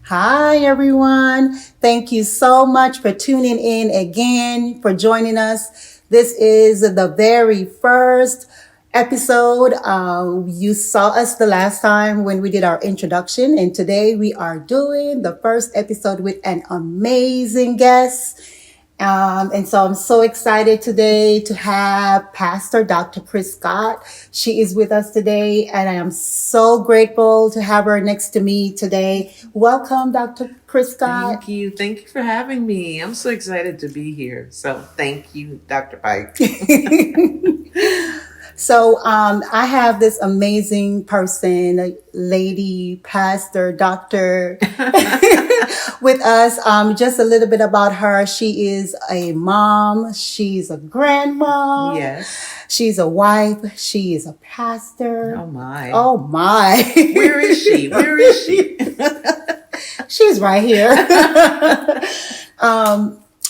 Hi, everyone. Thank you so much for tuning in again, for joining us. This is the very first episode. You saw us the last time when we did our introduction, and today we are doing the first episode with an amazing guest. And so I'm so excited today to have Pastor Dr. Chris Scott. She is with us today, and I am so grateful to have her next to me today. Welcome, Dr. Chris Scott. Thank you. Thank you for having me. I'm so excited to be here. So thank you, Dr. Pike. So I have this amazing person, a lady, pastor, doctor, with us. Just a little bit about her. She is a mom. She's a grandma. Yes. She's a wife. She is a pastor. Oh my. Oh my. Where is she? Where is she? She's right here.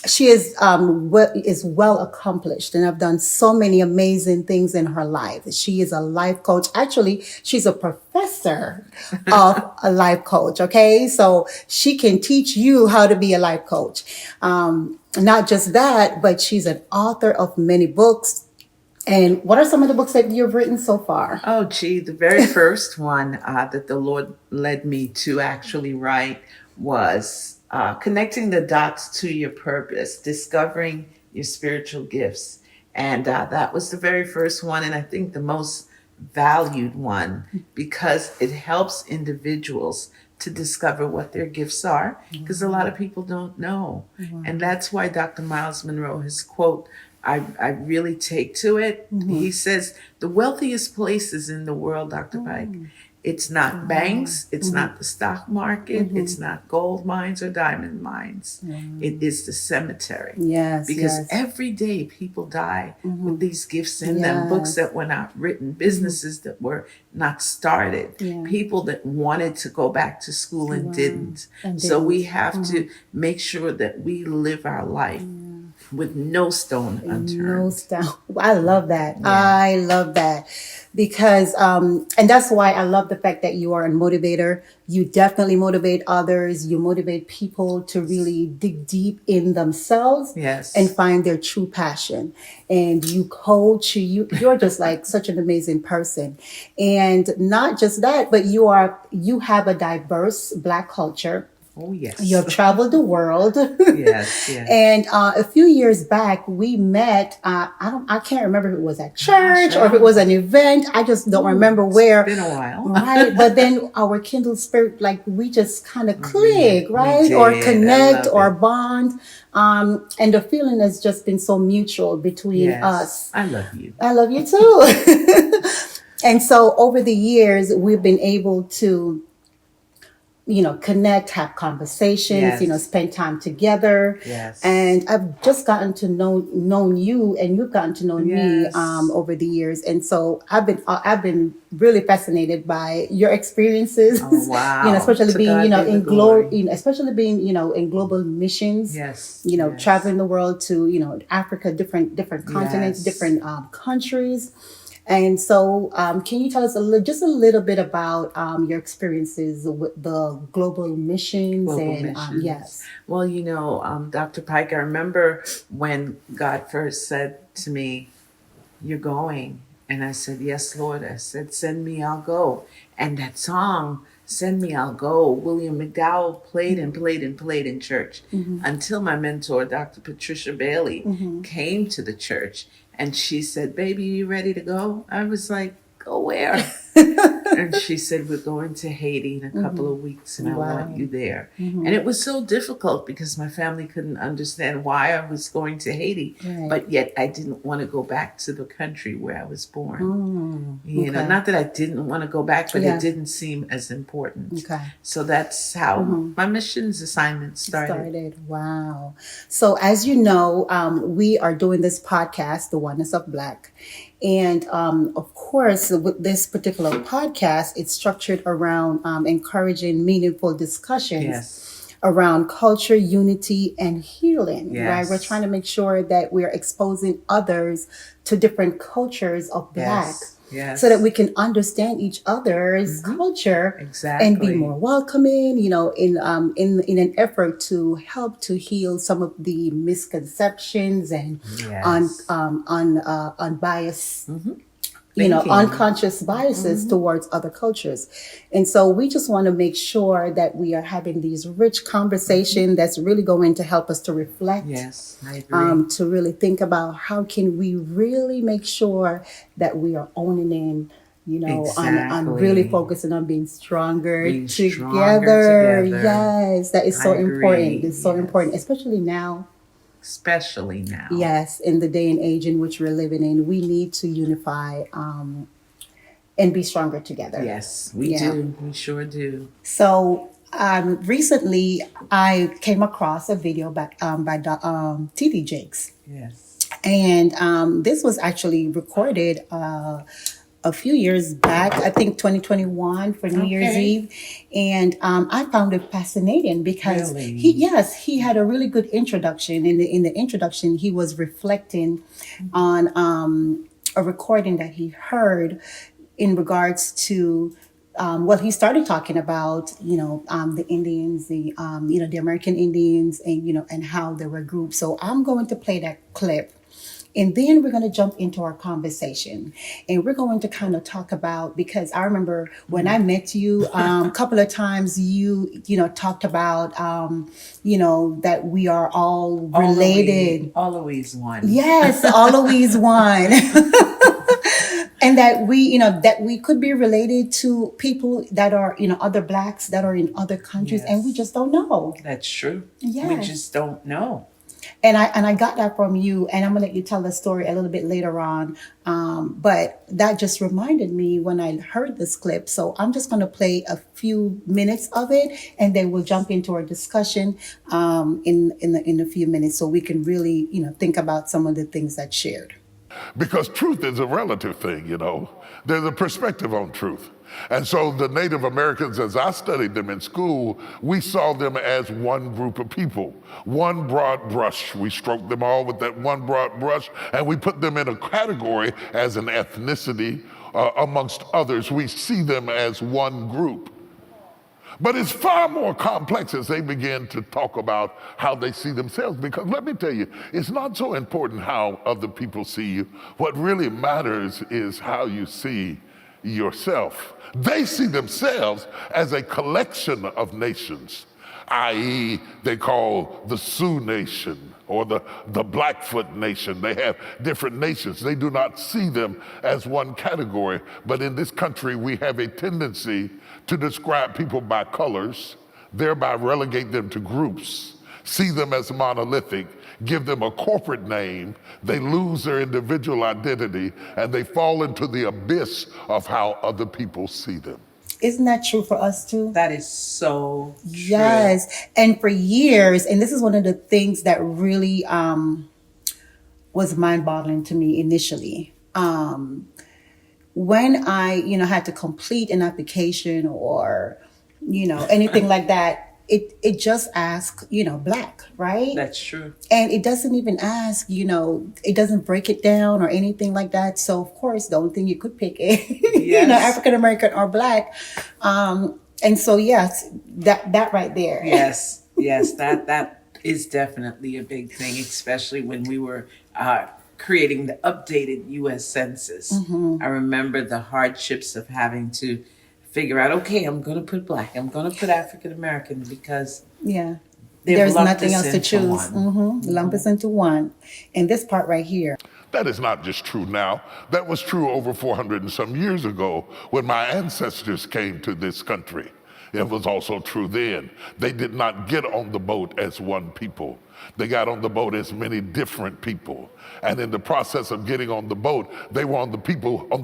She is well accomplished and have done so many amazing things in her life. She is a life coach. Actually, she's a professor of a life coach. Okay, so she can teach you how to be a life coach. Not just that, but she's an author of many books. And what are some of the books that you've written so far? Oh, gee, the very first one that the Lord led me to actually write was connecting the dots to your purpose, discovering your spiritual gifts. And that was the very first one, and I think the most valued one, because it helps individuals to discover what their gifts are, because a lot of people don't know. And that's why Dr. Miles Monroe, his quote, I really take to it. He says, the wealthiest places in the world, Dr. Pike, it's not banks, it's not the stock market, it's not gold mines or diamond mines. It is the cemetery. Yes, because every day people die with these gifts in them, books that were not written, businesses that were not started, people that wanted to go back to school and didn't. So we have to make sure that we live our life with no stone unturned. No stone. I love that. Yeah. I love that because, and that's why I love the fact that you are a motivator. You definitely motivate others. You motivate people to really dig deep in themselves and find their true passion. And you coach, you're just like such an amazing person. And not just that, but you have a diverse Black culture. Oh, yes. You have traveled the world. Yes. And a few years back, we met. I can't remember if it was at church or if it was an event. I just don't remember where. It's been a while. Right. But then our kindled spirit, like we just kind of click, right? Or connect or bond. And the feeling has just been so mutual between us. I love you. I love you too. And so over the years, we've been able to connect, have conversations, spend time together. Yes. And I've just gotten to know you, and you've gotten to know me over the years. And so I've been really fascinated by your experiences. Oh, wow. Especially being especially being in global missions. Yes. Traveling the world to Africa, different continents, different countries. And so, can you tell us just a little bit about your experiences with the global missions? Yes. Well, Dr. Pike, I remember when God first said to me, "You're going," and I said, "Yes, Lord." I said, "Send me, I'll go." And that song, "Send Me, I'll Go," William McDowell played and played and played in church until my mentor, Dr. Patricia Bailey, came to the church. And she said, "Baby, you ready to go?" I was like, "Go where?" And she said, "We're going to Haiti in a couple of weeks, and I want you there." And it was so difficult because my family couldn't understand why I was going to Haiti, but yet I didn't want to go back to the country where I was born. Not that I didn't want to go back, but it didn't seem as important. So that's how my missions assignment started. Wow. So as you know, we are doing this podcast, The Oneness of Black. And of course, with this particular podcast, it's structured around encouraging meaningful discussions around culture, unity, and healing. Right? We're trying to make sure that we're exposing others to different cultures of Black. so that Yes. we can understand each other's culture and be Exactly. more welcoming, in an effort to help to heal some of the misconceptions and Yes. unbiased, Thinking. unconscious biases towards other cultures. And so we just want to make sure that we are having these rich conversation that's really going to help us to reflect, Yes, I agree. to really think about how can we really make sure that we are owning in, on really Exactly. focusing on being stronger Being stronger together. together. Yes, that is I so important. agree. It's so important, Yes. especially now. Especially now. Yes, in the day and age in which we're living in, we need to unify, and be stronger together. Yes, we Yeah. do. We sure do. So recently, I came across a video by TD Jakes, Yes. and this was actually recorded a few years back, I think 2021 for New Year's Okay. Eve, and I found it fascinating because Really? he had a really good introduction. In the introduction, he was reflecting on a recording that he heard in regards to, well, he started talking about, the Indians, the American Indians, and and how they were grouped. So I'm going to play that clip, and then we're going to jump into our conversation, and we're going to kind of talk about, because I remember when I met you, a couple of times talked about, that we are all related. Always one. Yes, always one. And that we could be related to people that are, other blacks that are in other countries, and we Yes, just don't know. that's true. We Yes. just don't know. And I got that from you, and I'm gonna let you tell the story a little bit later on. But that just reminded me when I heard this clip. So I'm just gonna play a few minutes of it, and then we'll jump into our discussion, in a few minutes, so we can really think about some of the things that's shared. Because truth is a relative thing, There's a perspective on truth. And so the Native Americans, as I studied them in school, we saw them as one group of people, one broad brush. We stroked them all with that one broad brush, and we put them in a category as an ethnicity amongst others. We see them as one group. But it's far more complex as they begin to talk about how they see themselves. Because let me tell you, it's not so important how other people see you. What really matters is how you see yourself. They see themselves as a collection of nations, i.e., they call the Sioux Nation or the Blackfoot Nation. They have different nations. They do not see them as one category. But in this country, we have a tendency to describe people by colors, thereby relegate them to groups, see them as monolithic, give them a corporate name. They lose their individual identity, and they fall into the abyss of how other people see them. Isn't that true for us too? That is so true. Yes. And for years, and this is one of the things that really was mind-boggling to me initially. When I, had to complete an application or, anything like that, it just asks, black, right? That's true. And it doesn't even ask, it doesn't break it down or anything like that. So of course, the only thing you could pick is, Yes. African American or black. And so yes, that right there. Yes, yes, that is definitely a big thing, especially when we were creating the updated U.S. Census. I remember the hardships of having to figure out, okay, I'm going to put black, I'm going to put African American, because Yeah. they've There's lumped nothing us else to into choose. one. Lump us into one. And this part right here. That is not just true now. That was true over 400 and some years ago when my ancestors came to this country. It was also true then. They did not get on the boat as one people. They got on the boat as many different people. And in the process of getting on the boat, they were on the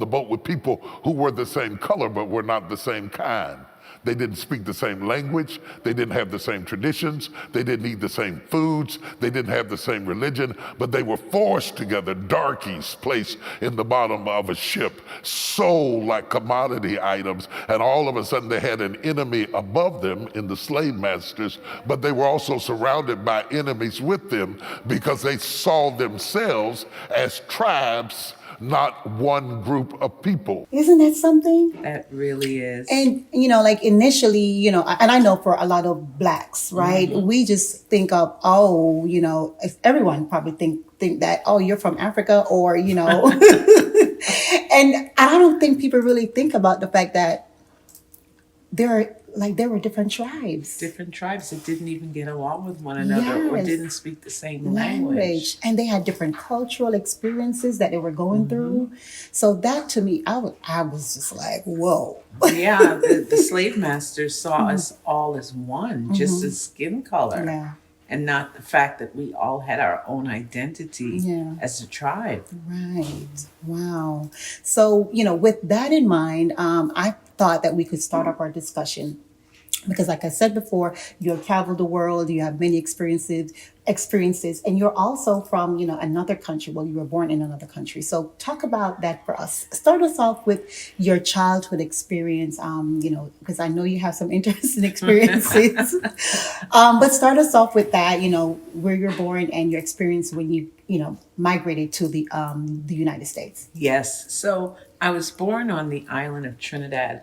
boat with people who were the same color but were not the same kind. They didn't speak the same language. They didn't have the same traditions. They didn't eat the same foods. They didn't have the same religion, but they were forced together, darkies placed in the bottom of a ship, sold like commodity items, and all of a sudden they had an enemy above them in the slave masters, but they were also surrounded by enemies with them because they saw themselves as tribes not one group of people. Isn't that something? That really is. And, like initially, and I know for a lot of Blacks, right, we just think of, if everyone probably think that, oh, you're from Africa or, and I don't think people really think about the fact that there were different tribes. Different tribes that didn't even get along with one another or didn't speak the same language. And they had different cultural experiences that they were going through. So that to me, I was just like, whoa. Yeah, the slave masters saw us all as one, just as skin color. Yeah. And not the fact that we all had our own identity as a tribe. Right. Wow. So, with that in mind, I thought that we could start up our discussion. Because like I said before, you have traveled the world, you have many experiences, and you're also from, another country. Well, you were born in another country. So talk about that for us. Start us off with your childhood experience, because I know you have some interesting experiences. But start us off with that, where you're born and your experience when you, migrated to the United States. Yes. So I was born on the island of Trinidad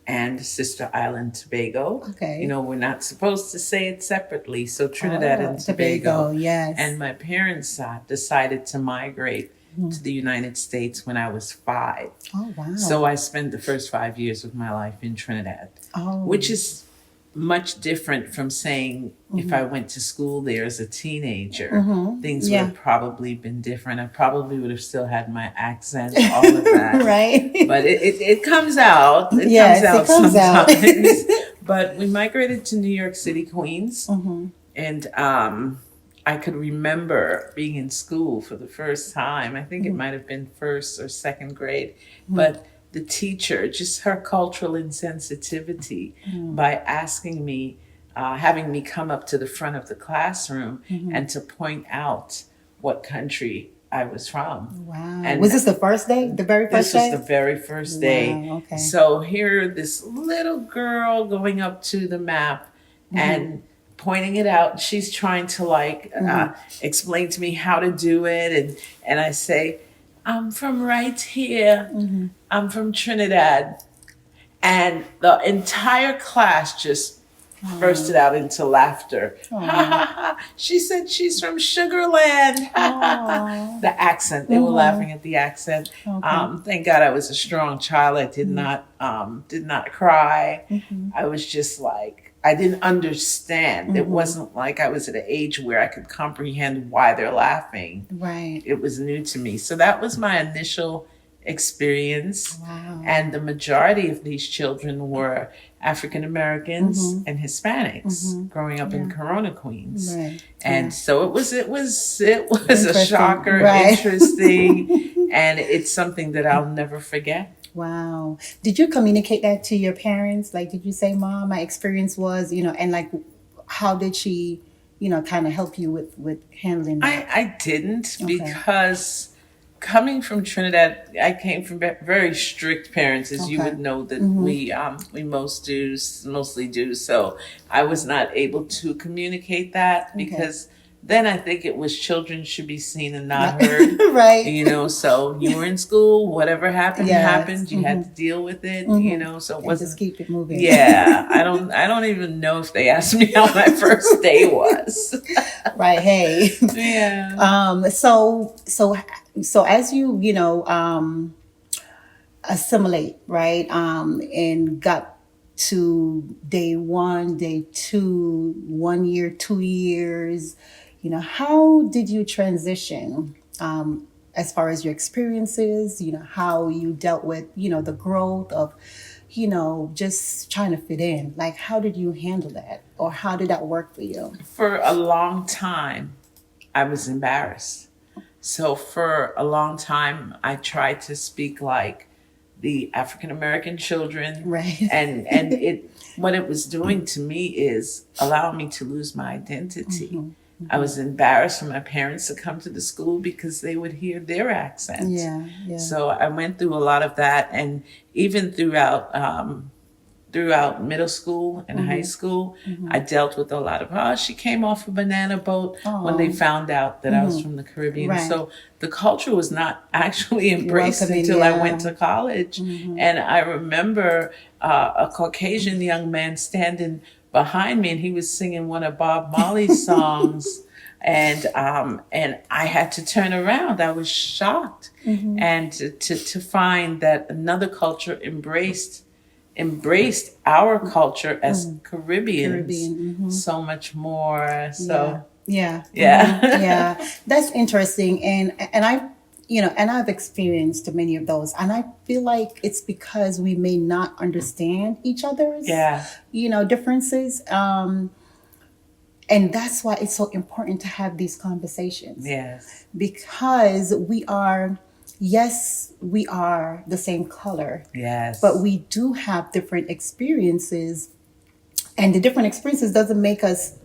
and sister island Tobago. Okay. We're not supposed to say it separately. So Trinidad and Tobago. Yes. And my parents decided to migrate to the United States when I was 5. Oh, wow. So I spent the first 5 years of my life in Trinidad, which is much different from saying if I went to school there as a teenager, things would have probably been different. I probably would have still had my accent, all of that. Right. But it comes out. It comes out sometimes. But we migrated to New York City, Queens. And I could remember being in school for the first time. I think it might have been first or second grade. But the teacher, just her cultural insensitivity by asking me, having me come up to the front of the classroom and to point out what country I was from. Wow. And was this the first day? The very first day? This was the very first day. Wow, okay. So here, this little girl going up to the map and pointing it out. She's trying to explain to me how to do it. And I say, I'm from right here. I'm from Trinidad. And the entire class just bursted out into laughter. She said she's from Sugarland. The accent. They were laughing at the accent. Okay. Thank God I was a strong child. I did not cry. I was just I didn't understand. It wasn't like I was at an age where I could comprehend why they're laughing. Right. It was new to me. So that was my initial experience. Wow. And the majority of these children were African Americans and Hispanics growing up in Corona, Queens. Right. And so it was a shocker, Right. interesting, and it's something that I'll never forget. Wow. Did you communicate that to your parents? Did you say, Mom, my experience was, and how did she, kind of help you with handling that? I didn't because coming from Trinidad, I came from very strict parents, as you would know that we mostly do. So I was not able to communicate that because then I think it was children should be seen and not heard. Right. So you were in school, whatever happened, happened. You had to deal with it, so it wasn't. Just keep it moving. Yeah. I don't even know if they asked me how my first day was. Right. Hey. Yeah. So as you, assimilate, right? And got to day 1, day 2, 1 year, 2 years, how did you transition, as far as your experiences, how you dealt with, the growth of, just trying to fit in? How did you handle that? Or how did that work for you? For a long time, I was embarrassed. So for a long time, I tried to speak like the African American children. Right. And what it was doing to me is allowing me to lose my identity. I was embarrassed for my parents to come to the school because they would hear their accent. Yeah. So I went through a lot of that. And even throughout throughout middle school and high school, I dealt with a lot of, she came off a banana boat when they found out that I was from the Caribbean. Right. So the culture was not actually embraced welcoming, until yeah. I went to college. And I remember a Caucasian young man standing behind me, and he was singing one of Bob Marley's songs. And I had to turn around. I was shocked, and to find that another culture embraced our culture as Caribbeans so much more. So yeah. yeah. That's interesting, and I, and I've experienced many of those, and I feel like it's because we may not understand each other's differences. And that's why it's so important to have these conversations. Yes. Because we are the same color. Yes. But we do have different experiences. And the different experiences doesn't make us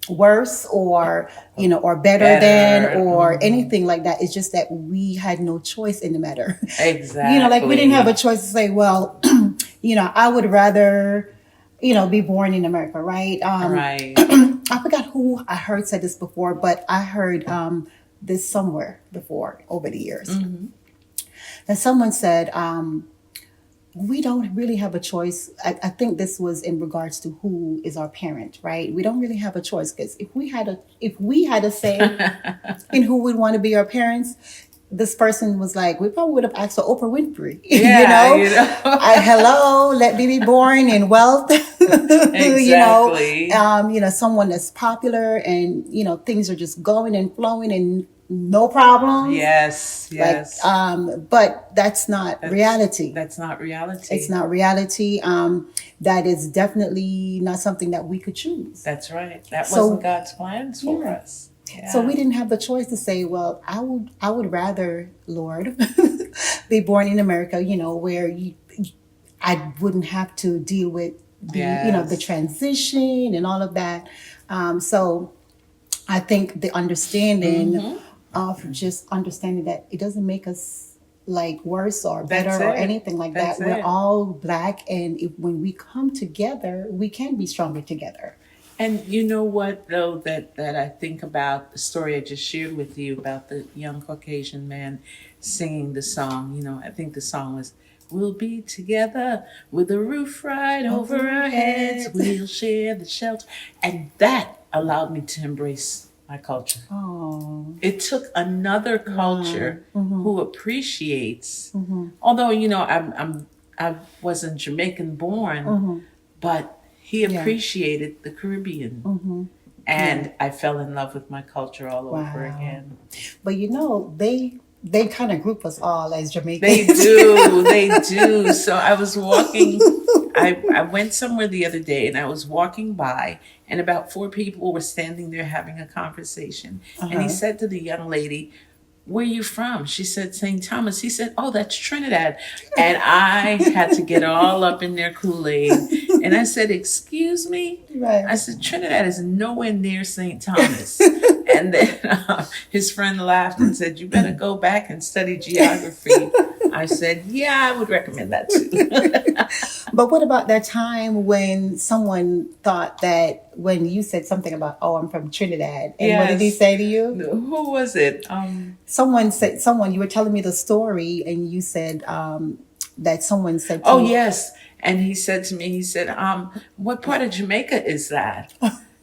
worse or or better than or anything like that. It's just that we had no choice in the matter. Exactly. Like we didn't have a choice to say, well, I would rather be born in America, right? Right. I forgot who I heard said this before, but I heard this somewhere before over the years. That someone said, we don't really have a choice. I think this was in regards to who is our parent, right? We don't really have a choice, because if we had a say in who would want to be our parents, this person was like, we probably would have asked for Oprah Winfrey. Hello, let me be born in wealth. Exactly. Someone that's popular and things are just going and flowing and no problems. Yes. But that's not reality. That's not reality. It's not reality. That is definitely not something that we could choose. That's right. That wasn't God's plans for us. Yeah. So we didn't have the choice to say, well, I would rather, Lord, be born in America, where I wouldn't have to deal with the transition and all of that. So I think the understanding of just understanding that it doesn't make us like worse or better or anything like that. We're all Black, and when we come together, we can be stronger together. And you know what, though, that I think about the story I just shared with you about the young Caucasian man singing the song. I think the song was, we'll be together with a roof right over our heads. We'll share the shelter. And that allowed me to embrace my culture. Oh. It took another culture who appreciates, although, I wasn't Jamaican born, but he appreciated the Caribbean. And I fell in love with my culture all over again. But they kind of group us all as Jamaicans. They do. So I was walking, I went somewhere the other day, and I was walking by, and about 4 people were standing there having a conversation. And he said to the young lady, where you from? She said, St. Thomas. He said, oh, that's Trinidad. And I had to get all up in their Kool-Aid. And I said, excuse me? Right. I said, Trinidad is nowhere near St. Thomas. And then his friend laughed and said, you better go back and study geography. I said, yeah, I would recommend that too. But what about that time when someone thought that when you said something about, oh, I'm from Trinidad, and what did he say to you? Who was it? Someone, you were telling me the story, and you said that someone said to oh, you, yes. And he said to me, what part of Jamaica is that?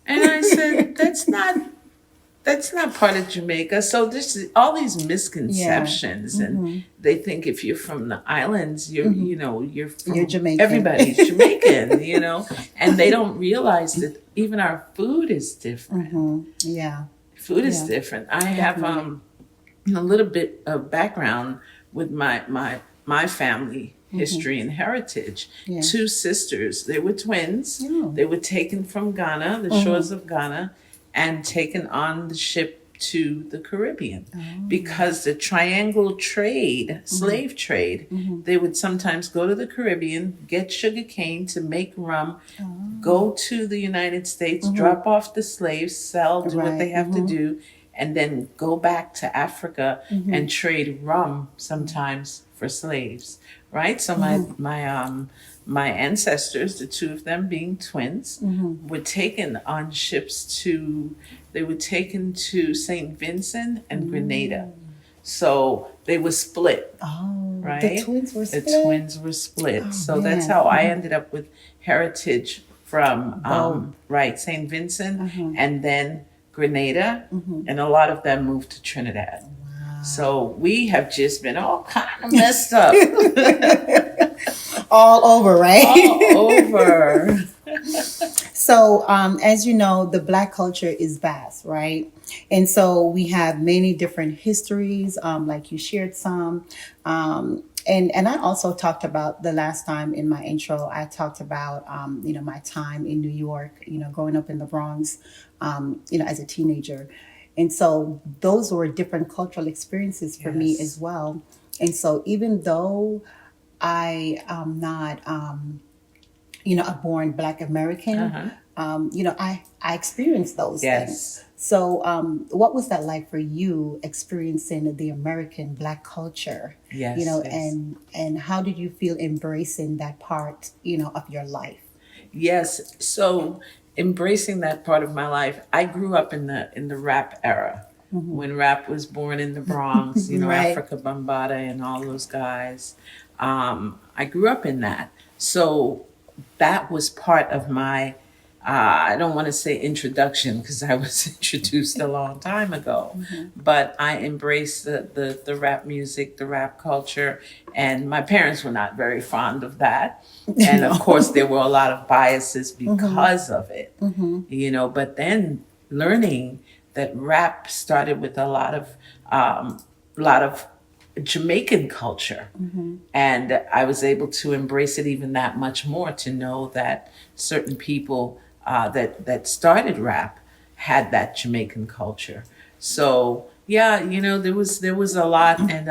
And I said, that's not part of Jamaica. So this is all these misconceptions, and they think if you're from the islands, you're Jamaican. Everybody's Jamaican, and they don't realize that even our food is different. Yeah, food is different. I have a little bit of background with my family history and heritage. 2 sisters, they were twins. They were taken from Ghana, the shores of Ghana, and taken on the ship to the Caribbean because the triangle trade, slave trade, they would sometimes go to the Caribbean, get sugar cane to make rum, go to the United States, drop off the slaves, sell, do what they have to do, and then go back to Africa and trade rum sometimes for slaves, right? So my ancestors, the two of them being twins, were taken on ships they were taken to St. Vincent and Grenada. So they were split, Oh, the right? twins were The split. twins were split. Oh, So that's man. how I ended up with heritage from, Both. right, St. Vincent and then Grenada. And a lot of them moved to Trinidad. So we have just been all kind of messed up. All over, right? All over. So, as you know, the Black culture is vast, right? And so we have many different histories, like you shared some. And I also talked about the last time in my intro, I talked about, my time in New York, growing up in the Bronx, as a teenager. And so those were different cultural experiences for me Yes. as well. And so even though I am not, a born Black American, I experienced those Yes. things. So what was that like for you experiencing the American Black culture? Yes, You know, yes. and how did you feel embracing that part, of your life? Yes. So embracing that part of my life, I grew up in the rap era. When rap was born in the Bronx, Right. Africa Bambaataa and all those guys. I grew up in that. So that was part of my, I don't want to say introduction because I was introduced a long time ago, but I embraced the rap music, the rap culture, and my parents were not very fond of that. And of course, there were a lot of biases because of it, but then learning that rap started with a lot of Jamaican culture. And I was able to embrace it even that much more to know that certain people that started rap had that Jamaican culture. So yeah, there was a lot, and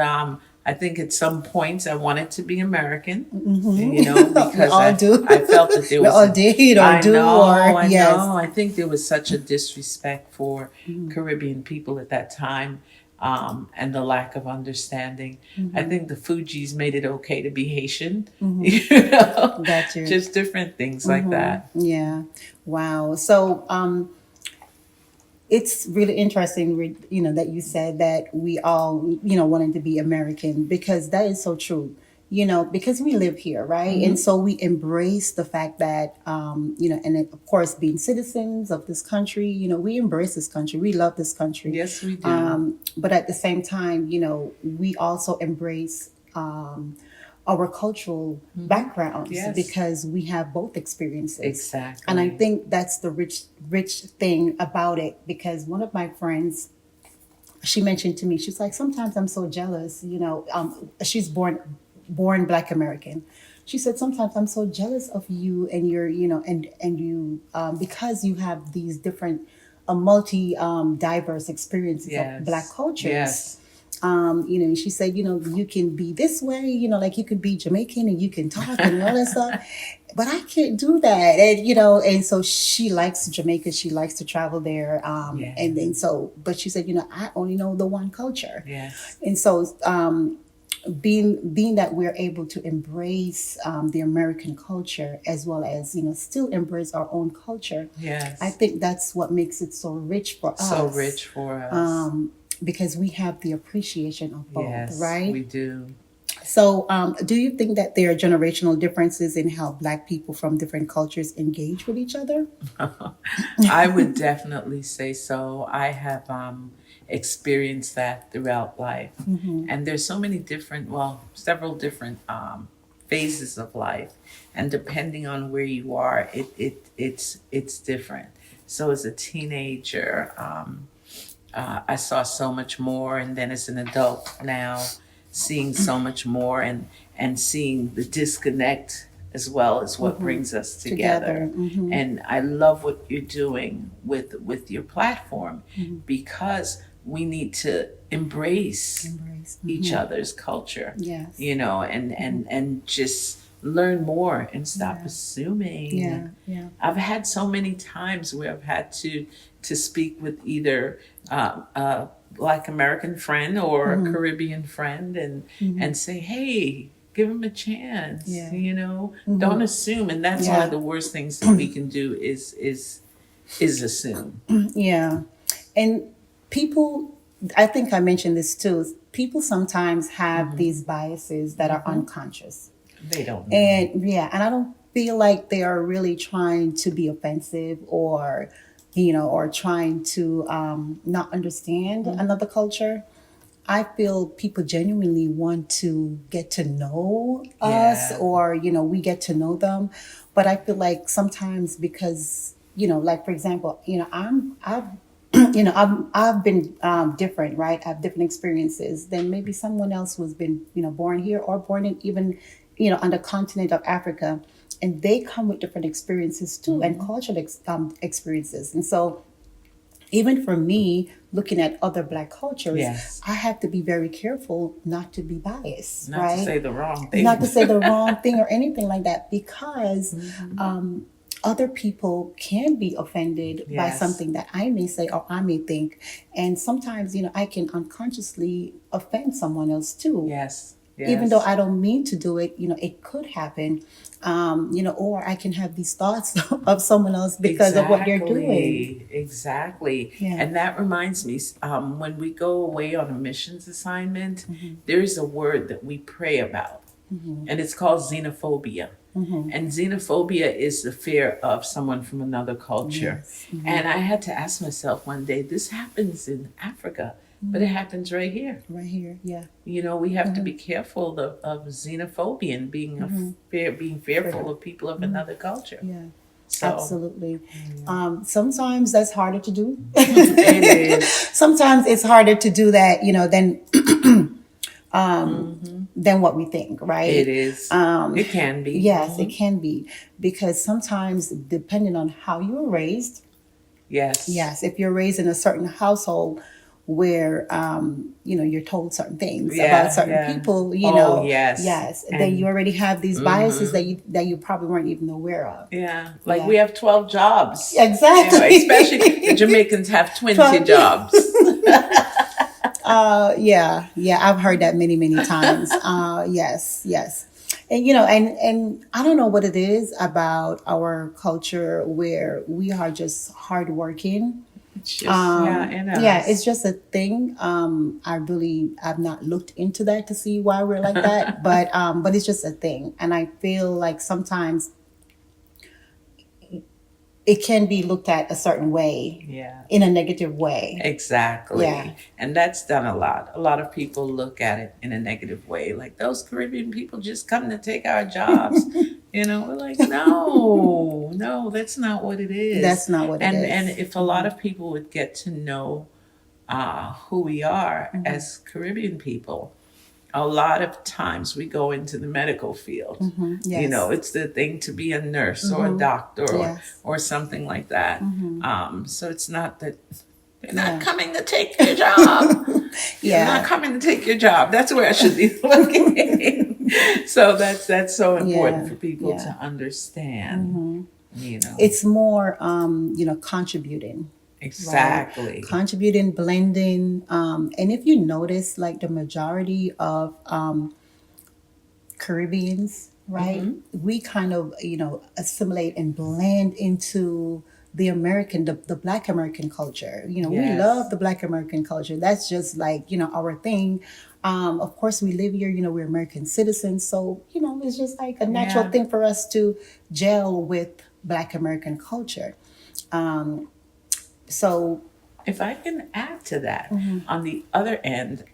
I think at some points I wanted to be American, because all do. I felt that there We was all did or I do, know, or I yes. know. I think there was such a disrespect for Caribbean people at that time, and the lack of understanding. I think the Fugees made it okay to be Haitian, Got you. just different things like that. Yeah. Wow. So it's really interesting, that you said that we all, wanted to be American, because that is so true. Because we live here, right? And so we embrace the fact that, and then, of course, being citizens of this country, we embrace this country. We love this country. Yes, we do. But at the same time, we also embrace our cultural backgrounds, Yes. because we have both experiences. Exactly. And I think that's the rich thing about it, because one of my friends, she mentioned to me, she's like, sometimes I'm so jealous, she's born Black American. She said, sometimes I'm so jealous of you and your, and you, because you have these different multi diverse experiences Yes. of Black cultures. Yes. She said, you can be this way, like you could be Jamaican and you can talk and all that stuff, but I can't do that. And, and so she likes Jamaica. She likes to travel there. Yeah. And then but she said, I only know the one culture. Yes. And so, being that we're able to embrace the American culture, as well as still embrace our own culture, Yes. I think that's what makes it so rich for us. So rich for us. Because we have the appreciation of both, Yes, right? we do. So, do you think that there are generational differences in how Black people from different cultures engage with each other? I would definitely say so. I have experienced that throughout life. And there's so many several different phases of life. And depending on where you are, it's different. So as a teenager, I saw so much more, and then as an adult now, seeing so much more, and seeing the disconnect as well as what brings us together. And I love what you're doing with your platform, because we need to embrace each other's culture. Yes. And just learn more and stop assuming. Yeah. I've had so many times where I've had to speak with either Black American friend or Mm-hmm. a Caribbean friend and say, hey, give them a chance. Yeah. Don't assume. And that's one Yeah. of the worst things that we can do is assume. Yeah. And people, I think I mentioned this too. People sometimes have these biases that are unconscious. They don't know. And I don't feel like they are really trying to be offensive or, or trying to not understand another culture. I feel people genuinely want to get to know us, Yeah. or, we get to know them. But I feel like sometimes because, like for example, I've been different, right? I have different experiences than maybe someone else who's been, born here or born in even, on the continent of Africa. And they come with different experiences too, and cultural experiences. And so even for me, looking at other Black cultures, Yes. I have to be very careful not to be biased, Not right? to say the wrong thing. Not to say the wrong thing or anything like that, because other people can be offended by Yes. something that I may say or I may think. And sometimes, I can unconsciously offend someone else too. Yes. Yes. Even though I don't mean to do it, it could happen, or I can have these thoughts of someone else because of what they're doing. Exactly. Yeah. And that reminds me, when we go away on a missions assignment, there is a word that we pray about, and it's called xenophobia. And xenophobia is the fear of someone from another culture. Yes. And I had to ask myself one day, this happens in Africa, but it happens right here. Right here, yeah. We have to be careful of xenophobia and being fearful of people of another culture. Yeah. So, Absolutely. Sometimes that's harder to do. it is. Sometimes it's harder to do that, than what we think, right? It is. It can be. Yes, it can be, because sometimes depending on how you were raised, Yes. if you're raised in a certain household where you're told certain things Yeah, about certain yeah. people, Yes. then And- you already have these biases that you probably weren't even aware of. Yeah. Like Yeah. we have 12 jobs. Exactly. Especially the Jamaicans have 20 20. jobs. Yeah, I've heard that many, many times. Yes. And and I don't know what it is about our culture where we are just hardworking. It's just, in us. Yeah, it's just a thing. I've not looked into that to see why we're like that, but it's just a thing, and I feel like sometimes it can be looked at a certain way, in a negative way. Exactly. Yeah. And that's done a lot. A lot of people look at it in a negative way. Like, those Caribbean people just come to take our jobs. We're like, no, that's not what it is. That's not what it is. And if a lot of people would get to know who we are as Caribbean people, a lot of times we go into the medical field. Yes. It's the thing to be a nurse or a doctor or something like that. So it's not that they're not coming to take your job. They're not coming to take your job. That's where I should be looking. So that's so important for people to understand. It's more, contributing. Exactly. Right? Contributing, blending. And if you notice, like the majority of Caribbeans, right, we kind of, assimilate and blend into the Black American culture. We love the Black American culture. That's just like, our thing. Of course, we live here, we're American citizens. So, it's just like a natural thing for us to gel with Black American culture. So, if I can add to that, on the other end,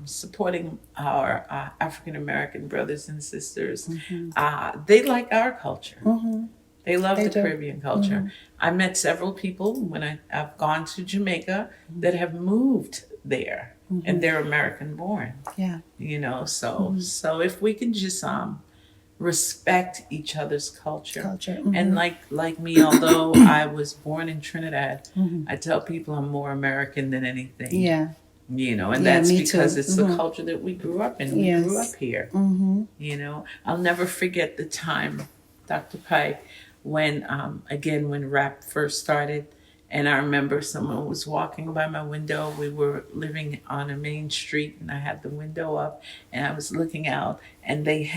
supporting our African American brothers and sisters, they like our culture. They love the Caribbean culture. I met several people when I've gone to Jamaica that have moved there, and they're American born. Yeah. So if we can just respect each other's culture. And like me, although I was born in Trinidad, I tell people I'm more American than anything. Yeah. And that's me because too. it's the culture that we grew up in. We grew up here. I'll never forget the time, Dr. Pike, when rap first started, And I remember someone was walking by my window. We were living on a main street, and I had the window up, and I was looking out, and they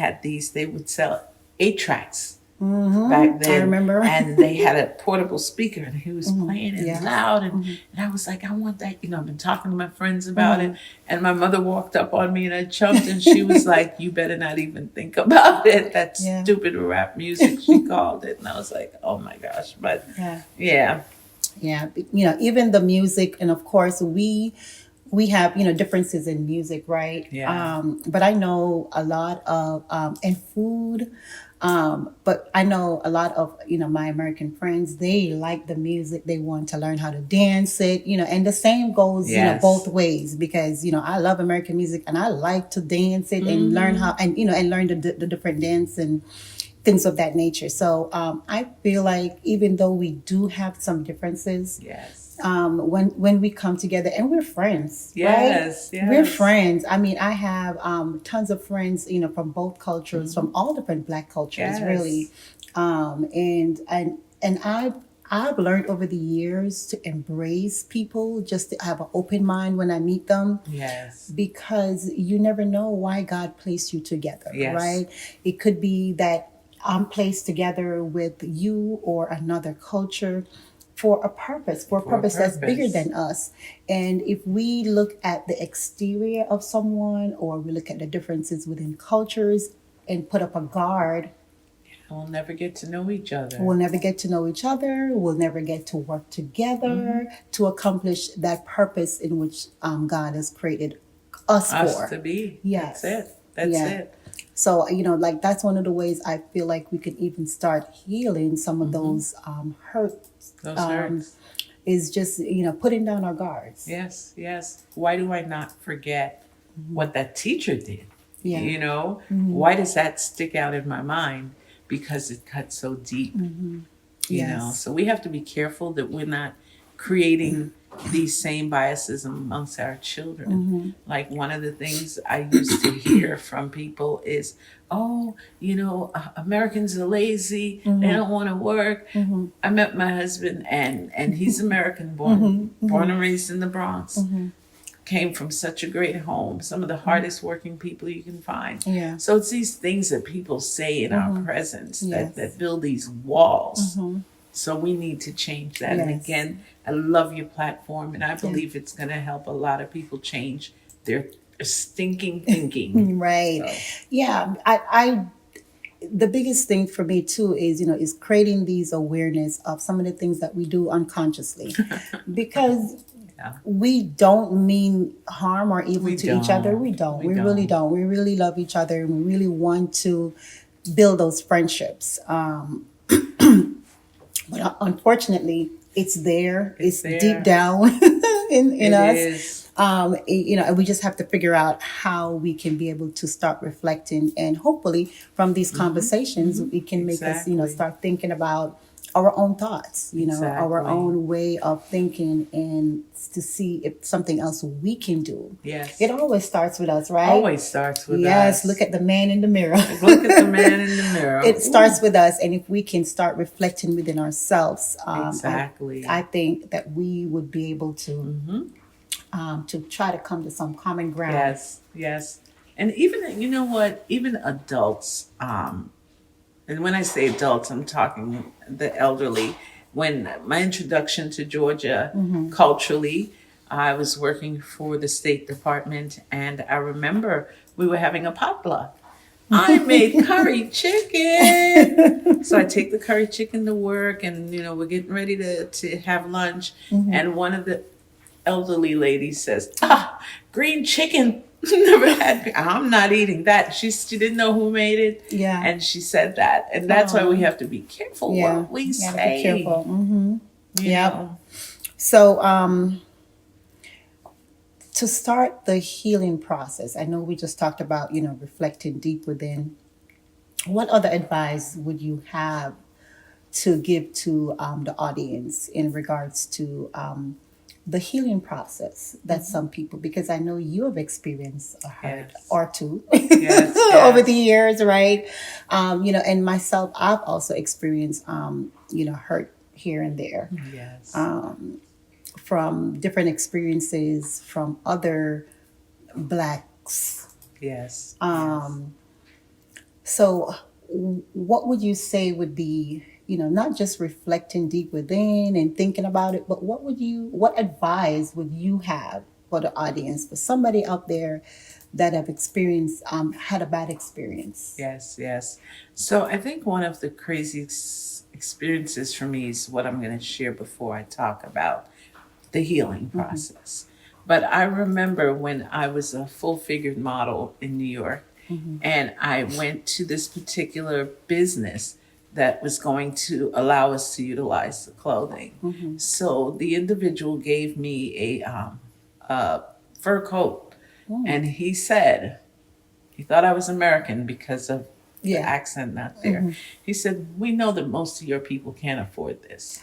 would sell 8 tracks back I then, remember. and they had a portable speaker, and he was playing it Yes. loud, and I was like, I want that. I've been talking to my friends about it, and my mother walked up on me, and I jumped, and she was like, you better not even think about it. That Yeah. stupid rap music, she called it. And I was like, oh my gosh. But yeah. Even the music, and of course we have differences in music, right? Yeah. But I know a lot of and food. But I know a lot of my American friends. They like the music. They want to learn how to dance it. And the same goes Yes. both ways, because I love American music and I like to dance it and learn how and learn the different dance and things of that nature. So I feel like even though we do have some differences, Yes. when we come together and we're friends, Yes, right? We're yes. friends. I mean, I have tons of friends, from both cultures, from all different Black cultures, Yes. really. And I've learned over the years to embrace people, just to have an open mind when I meet them, Yes. because you never know why God placed you together, Yes. right? It could be that I'm placed together with you or another culture for a purpose, that's bigger purpose. than us. And if we look at the exterior of someone, or we look at the differences within cultures and put up a guard, We'll never get to know each other. we'll never get to know each other. We'll never get to work together to accomplish that purpose in which God has created us for. To be. Yes. That's it. That's Yeah. it. So, like that's one of the ways I feel like we can even start healing some of those hurts. Those hurts. Is just, putting down our guards. Yes, yes. Why do I not forget what that teacher did? Yeah. Why does that stick out in my mind? Because it cuts so deep. Yes. So we have to be careful that we're not creating these same biases amongst our children. Like, one of the things I used to hear from people is, oh, Americans are lazy. They don't want to work. I met my husband, and he's American born, born and raised in the Bronx. Came from such a great home, some of the hardest working people you can find. Yeah. So it's these things that people say in our presence Yes. that build these walls. So we need to change that. And Yes. again, I love your platform, and I believe it's going to help a lot of people change their stinking thinking. Right. So. Yeah. I the biggest thing for me too is creating these awareness of some of the things that we do unconsciously, because we don't mean harm or evil to each other. We don't. We really don't. We really love each other, and we really want to build those friendships. But unfortunately, it's there. It's there. deep down in us. Is. And we just have to figure out how we can be able to start reflecting, and hopefully from these conversations, it can make us, start thinking about our own thoughts, our own way of thinking, and to see if something else we can do. Yes. It always starts with us, right? Always starts with us. Yes, look at the man in the mirror. Look at the man in the mirror. It starts with us, and if we can start reflecting within ourselves, exactly. I think that we would be able to try to come to some common ground. Yes, yes. And even, even adults, and when I say adults, I'm talking the elderly. When my introduction to Georgia culturally, I was working for the State Department, and I remember we were having a potluck. I made curry chicken. So I take the curry chicken to work, and, we're getting ready to have lunch. And one of the elderly ladies says, green chicken. Never had. I'm not eating that. She didn't know who made it. Yeah. And she said that. And that's why we have to be careful what we say. Be careful. Yeah. So to start the healing process, I know we just talked about, reflecting deep within. What other advice would you have to give to the audience in regards to the healing process that some people, because I know you have experienced a hurt or two over the years, right? And myself, I've also experienced, hurt here and there, Yes. from different experiences from other Blacks. Yes. So, what would you say would be, not just reflecting deep within and thinking about it, but what advice would you have for the audience, for somebody out there that have experienced, had a bad experience? Yes. Yes. So I think one of the crazy experiences for me is what I'm going to share before I talk about the healing process. But I remember when I was a full-figured model in New York, and I went to this particular business that was going to allow us to utilize the clothing. So the individual gave me a fur coat, and he said he thought I was American because of the accent not there. He said, "We know that most of your people can't afford this."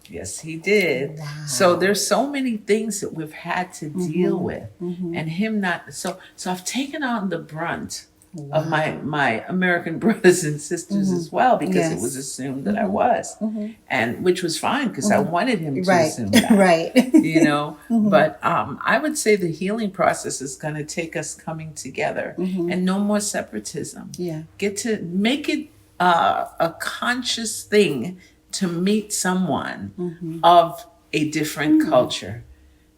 Yes, he did. Wow. So there's so many things that we've had to deal with, and him not. So I've taken on the brunt of my American brothers and sisters as well, because it was assumed that I was, and which was fine because I wanted him to assume that, Right. But I would say the healing process is going to take us coming together and no more separatism. Yeah. Get to make it a conscious thing to meet someone of a different culture.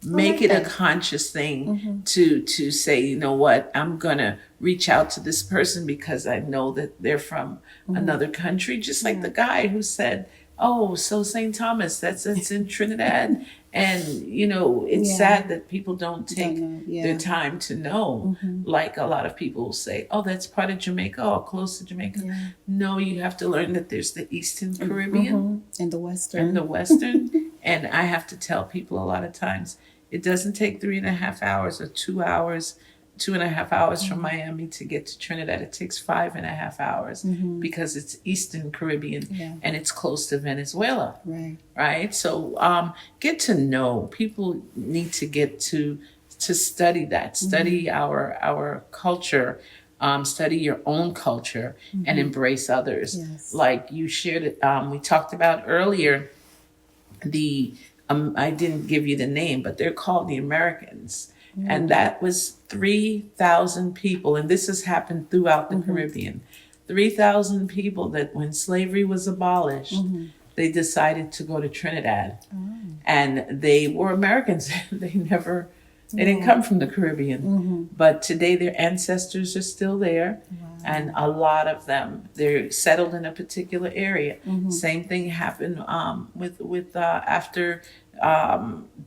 Make it a conscious thing to say, you know what, I'm gonna reach out to this person because I know that they're from another country. Just like the guy who said, "Oh, so St. Thomas, that's in Trinidad," and it's sad that people don't take their time to know. Like a lot of people will say, "Oh, that's part of Jamaica, or close to Jamaica." No, you have to learn that there's the Eastern Caribbean and the Western, and I have to tell people a lot of times, it doesn't take 3.5 hours or 2 hours, 2.5 hours from Miami to get to Trinidad. It takes 5.5 hours because it's Eastern Caribbean and it's close to Venezuela. Right. So get to know. People need to get to study that, study our culture, study your own culture and embrace others. Like you shared it. We talked about earlier, I didn't give you the name, but they're called the Americans. And that was 3,000 people. And this has happened throughout the Caribbean. 3,000 people that when slavery was abolished, they decided to go to Trinidad. And they were Americans. They didn't come from the Caribbean. But today their ancestors are still there. And a lot of them, they're settled in a particular area. Same thing happened with after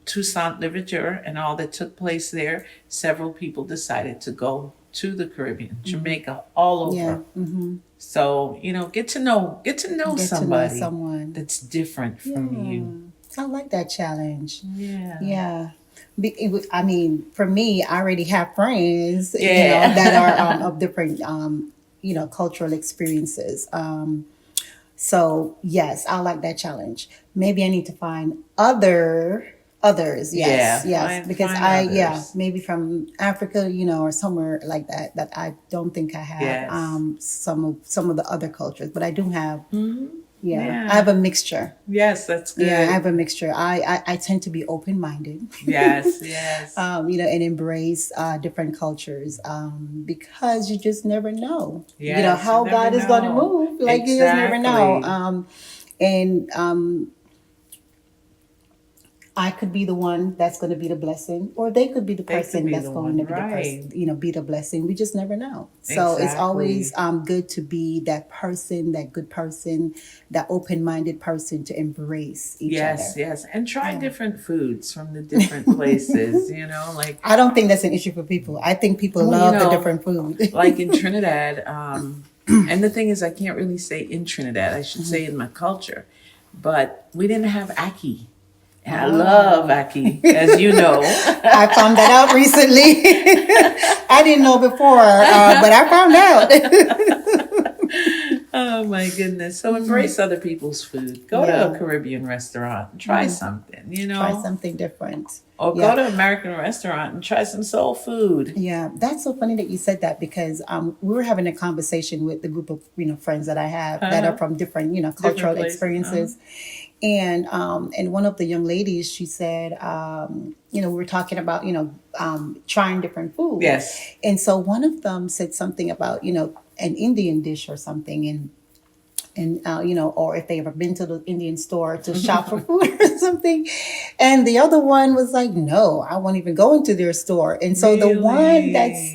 Toussaint Louverture and all that took place there. Several people decided to go to the Caribbean, Jamaica, all over. So get to know somebody that's different from you. I like that challenge. Yeah. I mean, for me, I already have friends, that are of different, cultural experiences. So yes, I like that challenge. Maybe I need to find others. Yes, because others. maybe from Africa, or somewhere like that I don't think I have some of the other cultures, but I do have. I have a mixture. Yes, that's good. Yeah, I have a mixture. I tend to be open-minded. Yes. And embrace different cultures because you just never know. Yes, how God is going to move. Like you just never know. I could be the one that's going to be the blessing, or they could be the person that's going to be the person, be the blessing. We just never know. So it's always good to be that person, that good person, that open-minded person to embrace each other. Yes, and try different foods from the different places. Like I don't think that's an issue for people. I think people love the different food. Like in Trinidad, and the thing is, I can't really say in Trinidad. I should say in my culture, but we didn't have ackee. And I love ackee, as you know. I found that out recently. I didn't know before, but I found out. Oh my goodness. So embrace other people's food. Go to a Caribbean restaurant and try something, Try something different. Or go to an American restaurant and try some soul food. Yeah, that's so funny that you said that because we were having a conversation with the group of friends that I have that are from different cultural places. experiences, and one of the young ladies, she said we were talking about trying different food. Yes. And so one of them said something about an Indian dish or something, and or if they ever been to the Indian store to shop for food or something. And the other one was like, no, I won't even go into their store. And so the one that's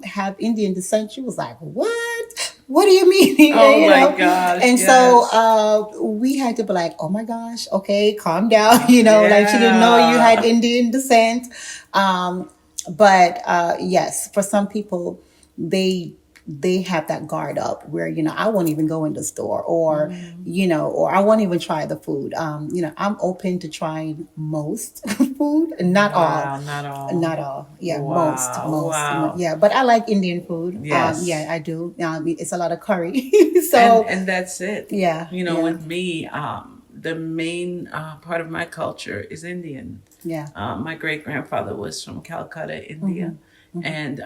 have Indian descent, she was like, what do you mean? Oh my gosh. And so we had to be like, oh my gosh, okay, calm down. Like she didn't know you had Indian descent. But yes, for some people, they have that guard up where I won't even go in the store, or or I won't even try the food. I'm open to trying most food, not all. Yeah, Wow. most. Wow. Yeah, but I like Indian food. Yes. Yeah, I do. It's a lot of curry. So and that's it. Yeah, With me, the main part of my culture is Indian. Yeah. My great grandfather was from Calcutta, India, and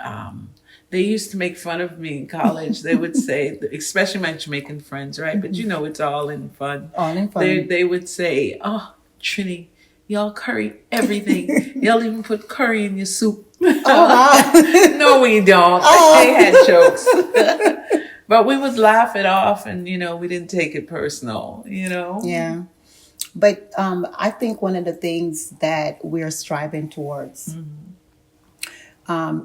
they used to make fun of me in college. They would say, especially my Jamaican friends, right? But it's all in fun. All in fun. They would say, "Oh, Trini, y'all curry everything. Y'all even put curry in your soup." Oh, wow. No, we don't. They had jokes. But we would laugh it off, and we didn't take it personal. Yeah. But I think one of the things that we're striving towards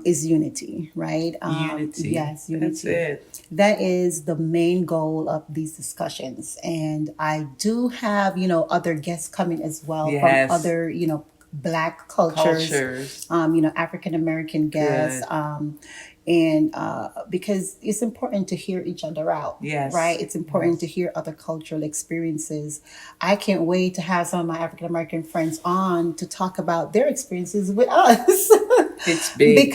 is unity, right? Unity. Yes, unity. That's it. That is the main goal of these discussions. And I do have, other guests coming as well Yes. from other, Black cultures. African American guests. And because it's important to hear each other out, Yes. right? It's important to hear other cultural experiences. I can't wait to have some of my African American friends on to talk about their experiences with us. It's big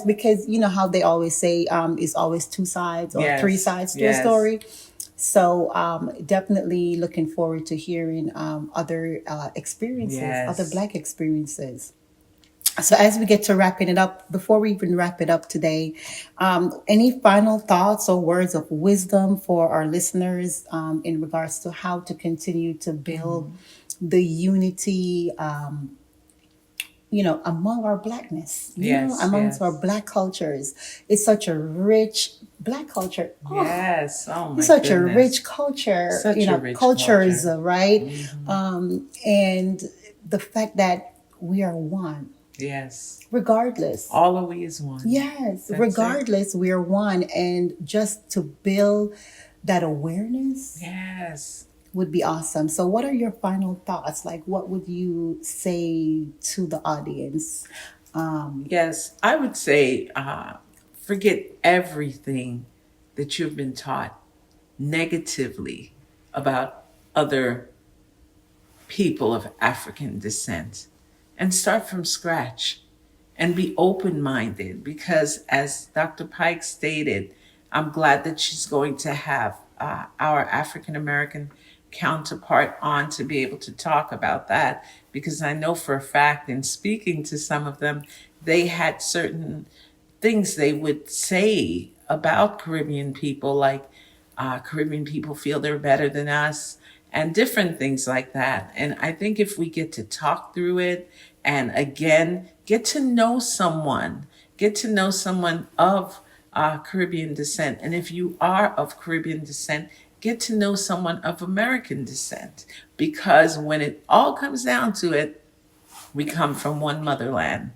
because you know how they always say it's always two sides or three sides to a story. So definitely looking forward to hearing other experiences, other Black experiences. So as we get to wrapping it up, before we even wrap it up today, any final thoughts or words of wisdom for our listeners in regards to how to continue to build the unity, among our Blackness, amongst our Black cultures? It's such a rich Black culture. Yes. Oh my It's such goodness. a rich culture. Such a rich cultures, culture. right? And the fact that we are one. Yes. Regardless. All of we is one. Yes. That's regardless, we are one. And just to build that awareness Yes. would be awesome. So what are your final thoughts? Like, what would you say to the audience? Yes. I would say forget everything that you've been taught negatively about other people of African descent, and start from scratch and be open-minded, because as Dr. Pike stated, I'm glad that she's going to have our African-American counterpart on to be able to talk about that, because I know for a fact in speaking to some of them, they had certain things they would say about Caribbean people, like Caribbean people feel they're better than us, and different things like that. And I think if we get to talk through it, and again, get to know someone of Caribbean descent. And if you are of Caribbean descent, get to know someone of American descent. Because when it all comes down to it, we come from one motherland,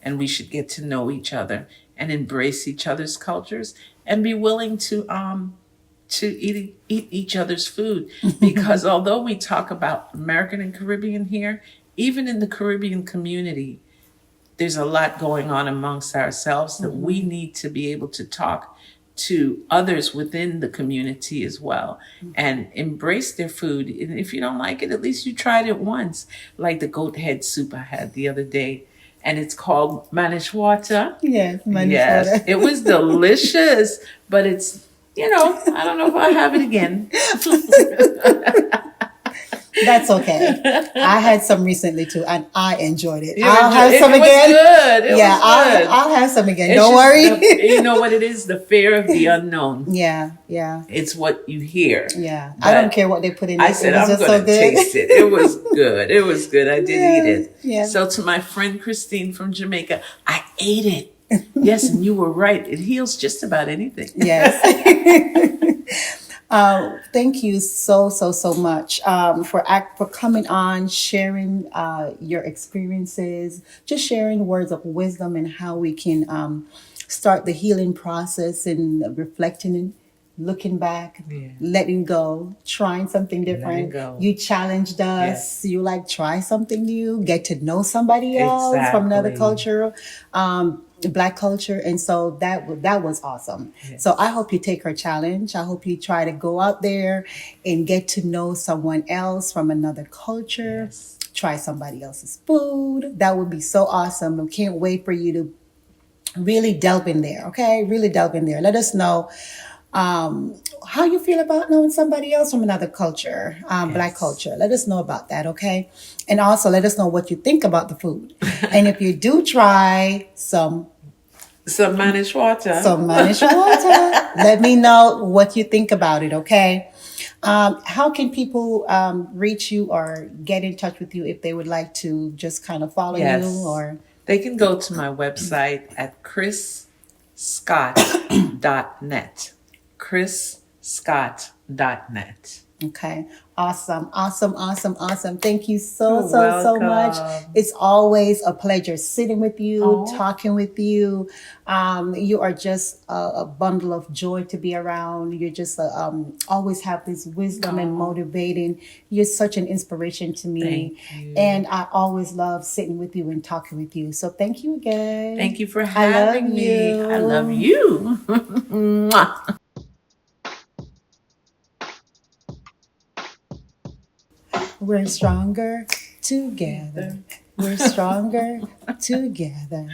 and we should get to know each other and embrace each other's cultures and be willing to eat each other's food. Because although we talk about American and Caribbean here, even in the Caribbean community, there's a lot going on amongst ourselves that we need to be able to talk to others within the community as well, and embrace their food. And if you don't like it, at least you tried it once, like the goat head soup I had the other day. And it's called manishwata. Yes, Yes, it was delicious, but it's I don't know if I'll have it again. That's okay. I had some recently too, and I enjoyed it. You I'll have some it was again. good. It Yeah, was good. I'll have some again. It's Don't just worry. you know what it is? The fear of the unknown. Yeah, yeah, It's what you hear. yeah. I don't But care what they put in it. I said, It was I'm just going so to good. taste it. It was good. It was good. I did eat it. Yeah. So to my friend Christine from Jamaica, I ate it. Yes, and you were right. It heals just about anything. Yes. Thank you so much for coming on, sharing your experiences, just sharing words of wisdom and how we can start the healing process and reflecting and looking back, Yeah. letting go, trying something different. go. You challenged us. Yes. You like try something new, get to know somebody else from another Exactly. culture. Black culture, and so that was awesome. Yes. So I hope you take her challenge. I hope you try to go out there and get to know someone else from another culture. Yes. Try somebody else's food. That would be so awesome. I can't wait for you to really delve in there. Okay, really delve in there. Let us know how you feel about knowing somebody else from another culture, Black Yes. culture. Let us know about that, okay? And also let us know what you think about the food. And if you do try some Managed water. managed water, let me know what you think about it, okay? How can people reach you or get in touch with you if they would like to just kind of follow Yes. you or? They can go to my website at chrisscott.net. chrisscott.net. Okay. Awesome. Thank you so You're much. welcome. It's always a pleasure sitting with you, Oh. talking with you. You are just a bundle of joy to be around. You just always have this wisdom and motivating. You're such an inspiration to me. Thank you. And I always love sitting with you and talking with you. So thank you again. Thank you for I love having me. you. I love you. Mwah. We're stronger together. We're stronger together.